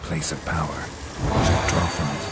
place of power. I should draw from it.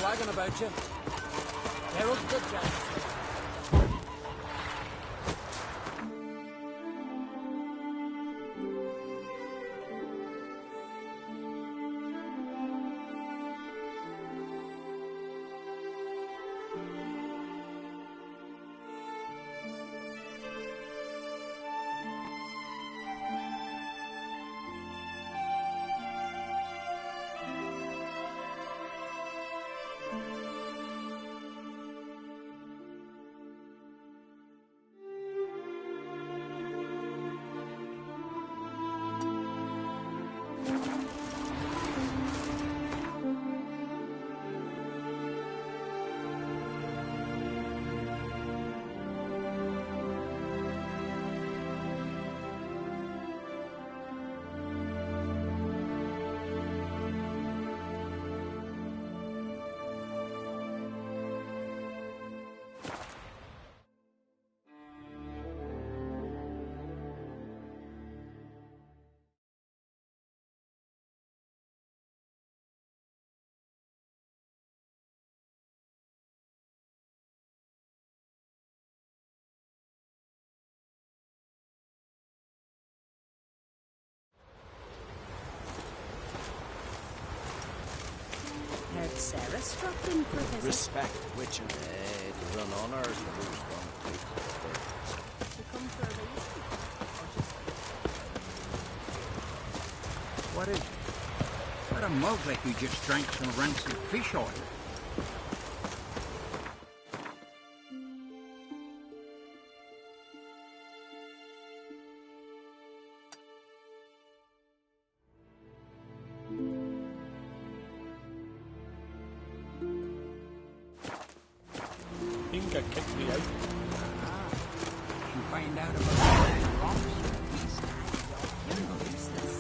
Wagging about you. Gerald, good job. Sarah struck in for a visit. Respect, Witcher. To run honours, the rules don't To come for a reason. What is it? Got a mug like we just drank some rancid fish oil. Inga kicked me out. You find out about that rocks. Useless.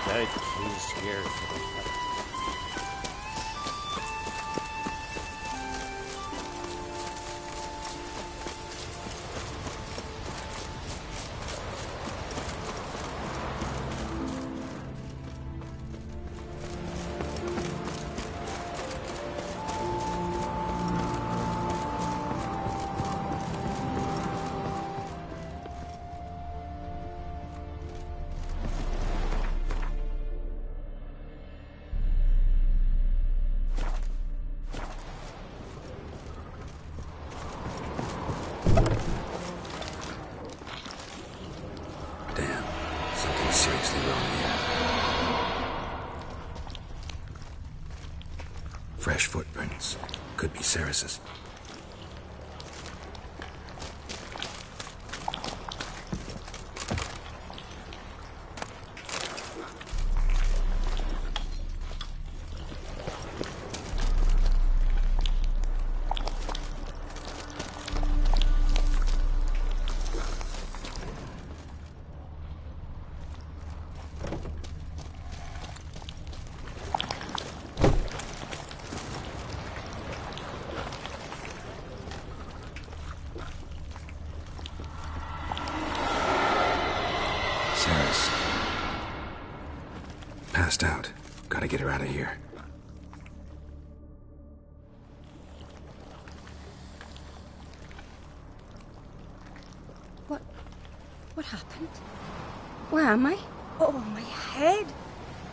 That key's scared for the Damn, something's seriously wrong here. Fresh footprints. Could be Ceres's. Ceres. Passed out. Gotta get her out of here. What happened? Where am I? Oh, my head.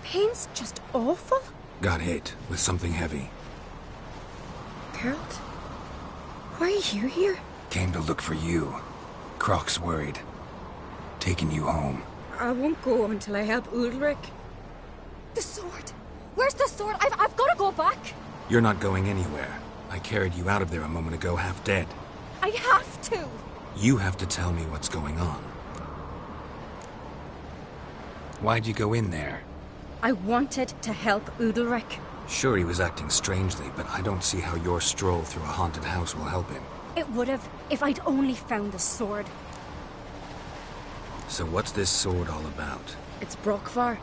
Pain's just awful. Got hit with something heavy. Geralt, why are you here? Came to look for you. Croc's worried. Taking you home. I won't go until I help Ulrich. The sword! Where's the sword? I've got to go back! You're not going anywhere. I carried you out of there a moment ago, half dead. I have to! You have to tell me what's going on. Why'd you go in there? I wanted to help Ulrich. Sure, he was acting strangely, but I don't see how your stroll through a haunted house will help him. It would have if I'd only found the sword. So what's this sword all about? It's Brockvar,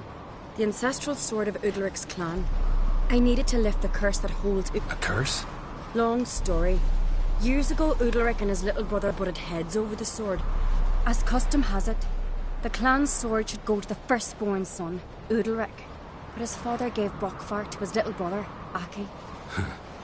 the ancestral sword of Ulrich's clan. I needed to lift the curse that holds A curse? Long story. Years ago, Ulrich and his little brother butted heads over the sword. As custom has it, the clan's sword should go to the firstborn son, Ulrich. But his father gave Brockvar to his little brother, Aki.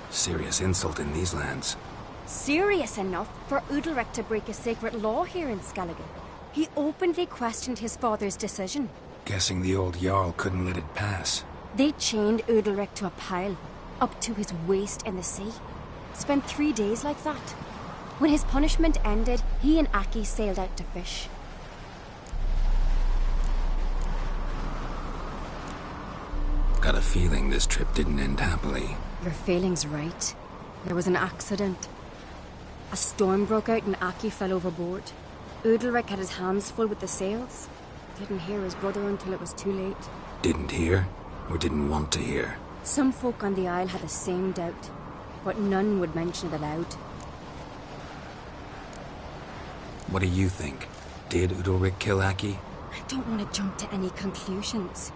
Serious insult in these lands. Serious enough for Ulrich to break a sacred law here in Skellige. He openly questioned his father's decision. Guessing the old Jarl couldn't let it pass. They chained Ulrich to a pile, up to his waist in the sea. Spent 3 days like that. When his punishment ended, he and Aki sailed out to fish. Got a feeling this trip didn't end happily. Your feeling's right. There was an accident. A storm broke out and Aki fell overboard. Ulrich had his hands full with the sails. Didn't hear his brother until it was too late. Didn't hear? Or didn't want to hear? Some folk on the Isle had the same doubt, but none would mention it aloud. What do you think? Did Ulrich kill Aki? I don't want to jump to any conclusions.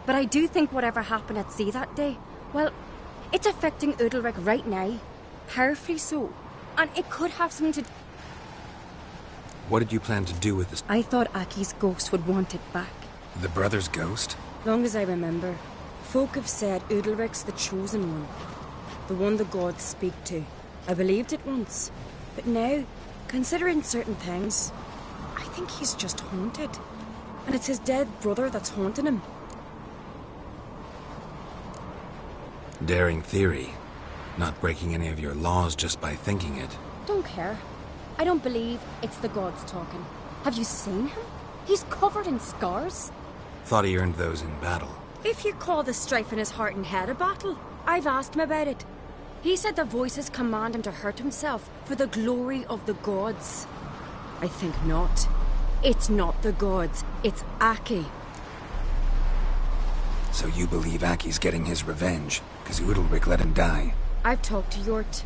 But I do think whatever happened at sea that day, well, it's affecting Ulrich right now. Powerfully so. And it could have something to... What did you plan to do with this? I thought Aki's ghost would want it back. The brother's ghost? Long as I remember, folk have said Ulrich's the chosen one. The one the gods speak to. I believed it once. But now, considering certain things, I think he's just haunted. And it's his dead brother that's haunting him. Daring theory. Not breaking any of your laws just by thinking it. Don't care. I don't believe it's the gods talking. Have you seen him? He's covered in scars. Thought he earned those in battle. If you call the strife in his heart and head a battle, I've asked him about it. He said the voices command him to hurt himself for the glory of the gods. I think not. It's not the gods, it's Aki. So you believe Aki's getting his revenge, because Ulrich let him die? I've talked to Jort.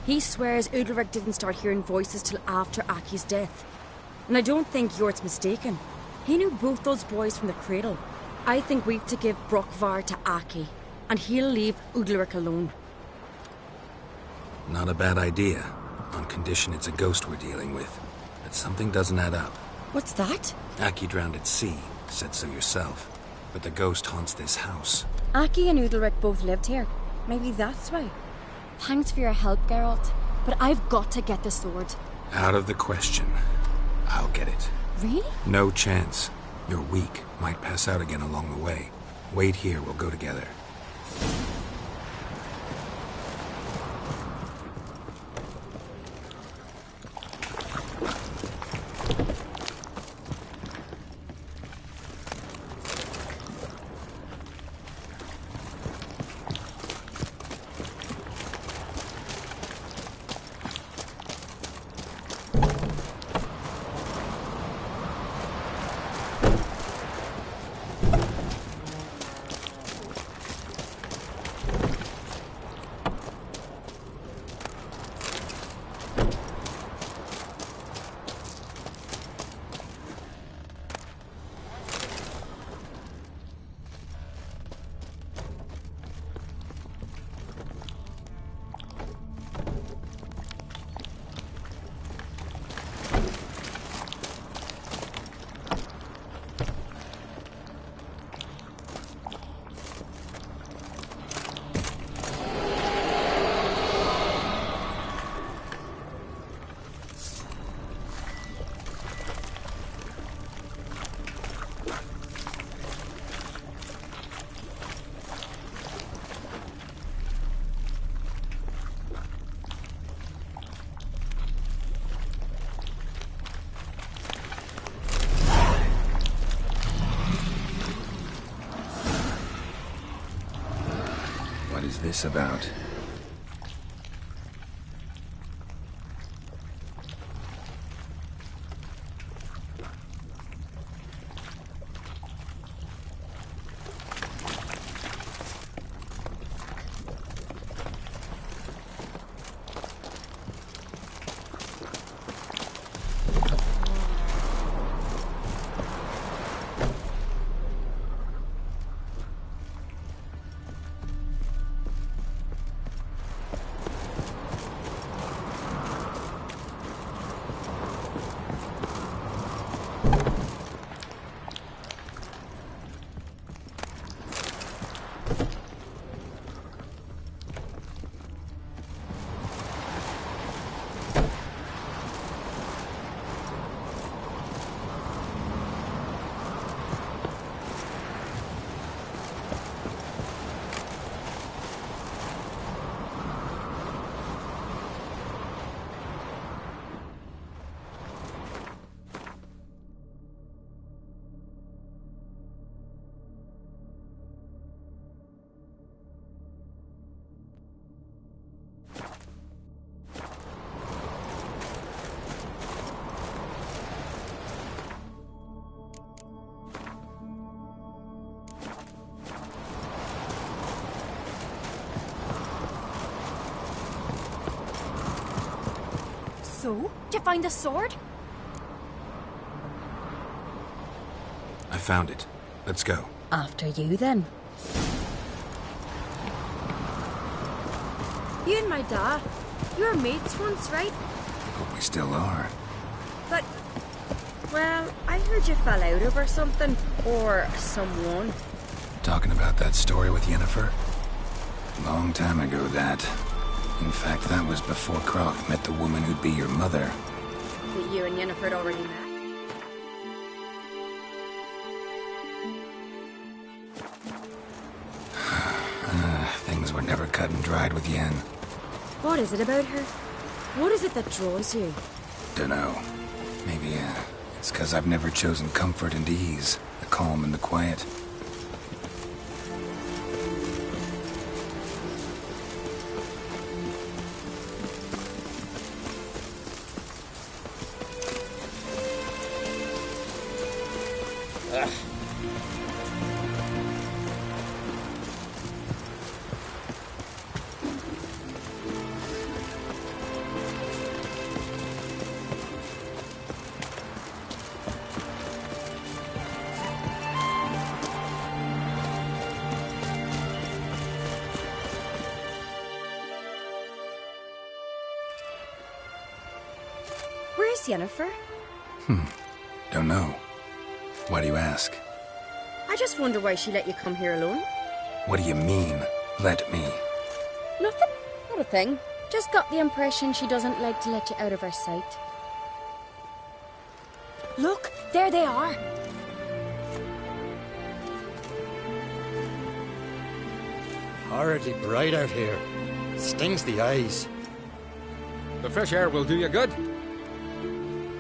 He swears Ulrich didn't start hearing voices till after Aki's death. And I don't think Jort's mistaken. He knew both those boys from the cradle. I think we've to give Brockvar to Aki, and he'll leave Ulrich alone. Not a bad idea, on condition it's a ghost we're dealing with. But something doesn't add up. What's that? Aki drowned at sea, said so yourself. But the ghost haunts this house. Aki and Ulrich both lived here. Maybe that's why. Thanks for your help, Geralt. But I've got to get the sword. Out of the question. I'll get it. Really? No chance. You're weak. Might pass out again along the way. Wait here, we'll go together. this about? So, did you find the sword? I found it. Let's go. After you, then. You and my dad, you were mates once, right? Hope we still are. But, well, I heard you fell out over something, or someone. Talking about that story with Yennefer? Long time ago, that. In fact, that was before Croc met the woman who'd be your mother. That you and Yennefer had already met. Things were never cut and dried with Yen. What is it about her? What is it that draws you? Dunno. Maybe, it's 'cause I've never chosen comfort and ease, the calm and the quiet. Where's Yennefer? Don't know. Why do you ask? I just wonder why she let you come here alone. What do you mean, let me? Nothing. Not a thing. Just got the impression she doesn't like to let you out of her sight. Look, there they are. Horridly bright out here. Stings the eyes. The fresh air will do you good.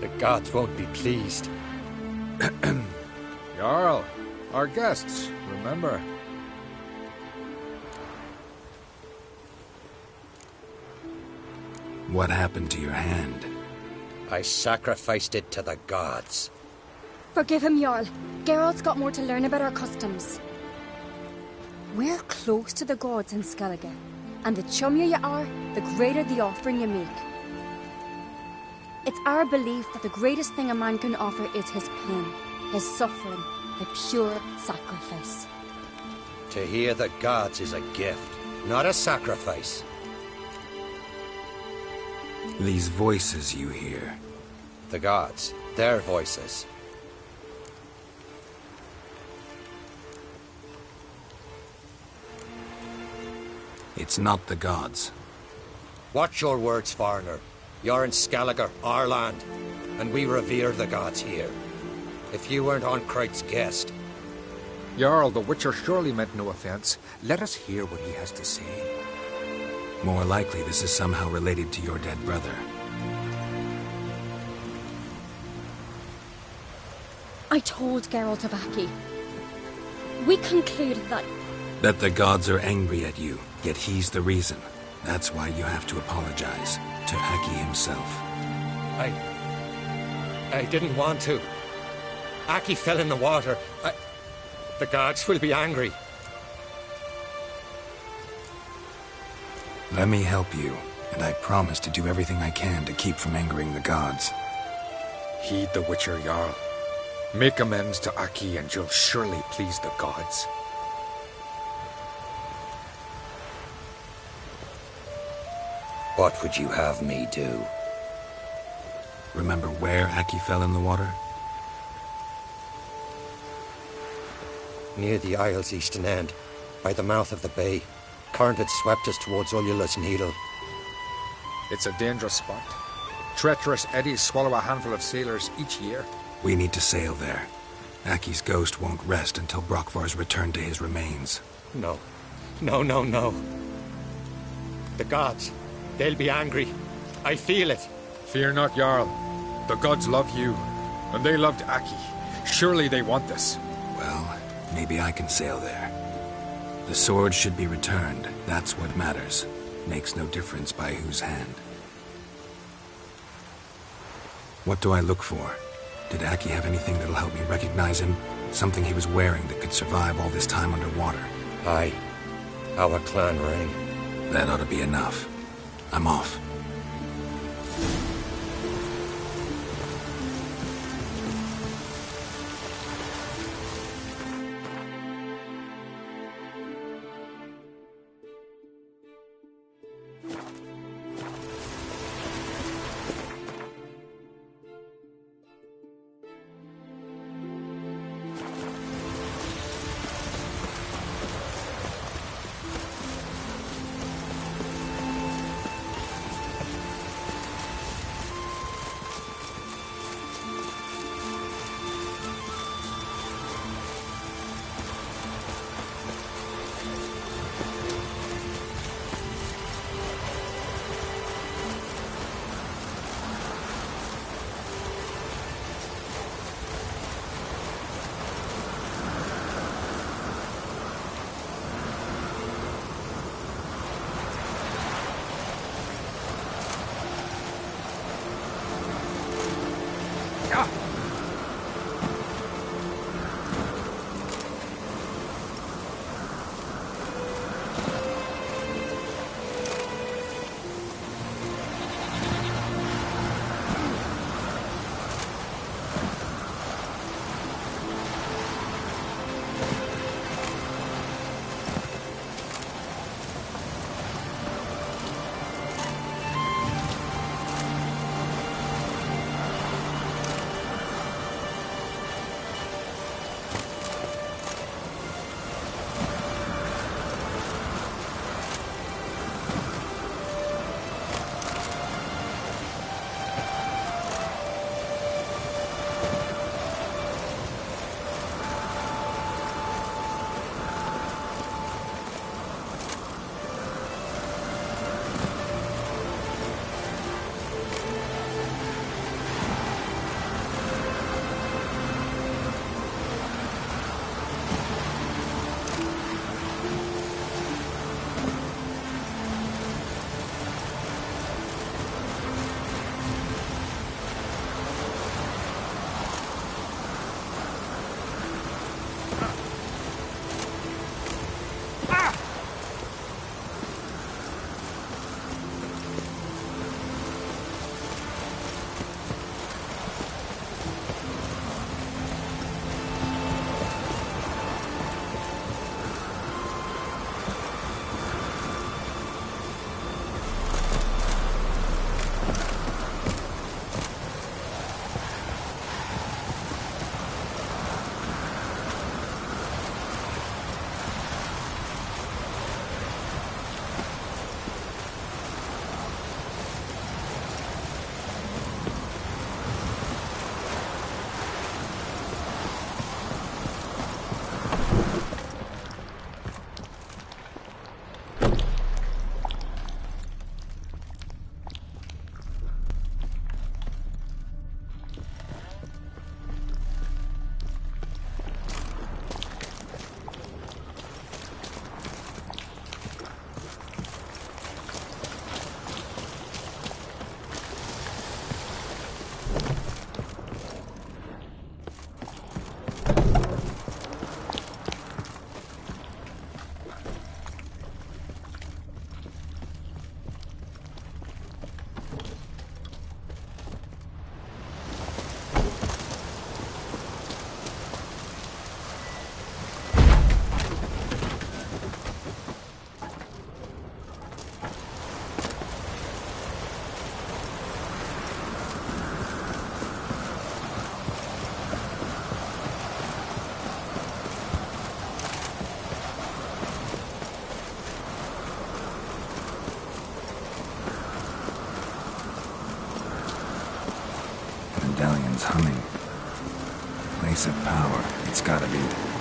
The gods won't be pleased. Jarl, our guests, remember. What happened to your hand? I sacrificed it to the gods. Forgive him, Jarl. Geralt's got more to learn about our customs. We're close to the gods in Skellige, and the chummier you are, the greater the offering you make. It's our belief that the greatest thing a man can offer is his pain, his suffering, a pure sacrifice. To hear the gods is a gift, not a sacrifice. These voices you hear. The gods, their voices. It's not the gods. Watch your words, foreigner. You're in Skellige, our land, and we revere the gods here. If you weren't Onkreit's guest... Jarl, the Witcher surely meant no offense. Let us hear what he has to say. More likely this is somehow related to your dead brother. I told Geralt of Aki. We concluded that That the gods are angry at you, yet he's the reason. That's why you have to apologize to Aki himself. I didn't want to. Aki fell in the water. The gods will be angry. Let me help you, and I promise to do everything I can to keep from angering the gods. Heed the Witcher Jarl. Make amends to Aki and you'll surely please the gods. What would you have me do? Remember where Aki fell in the water? Near the isle's eastern end, by the mouth of the bay. Current had swept us towards Ullula's Needle. It's a dangerous spot. Treacherous eddies swallow a handful of sailors each year. We need to sail there. Aki's ghost won't rest until Brokvar's returned to his remains. No. No. The gods, they'll be angry. I feel it. Fear not, Jarl. The gods love you, and they loved Aki. Surely they want this. Well, maybe I can sail there. The sword should be returned. That's what matters. Makes no difference by whose hand. What do I look for? Did Aki have anything that'll help me recognize him? Something he was wearing that could survive all this time underwater? Aye. Our clan ring. That ought to be enough. I'm off. medallions humming. Place of power, it's gotta be.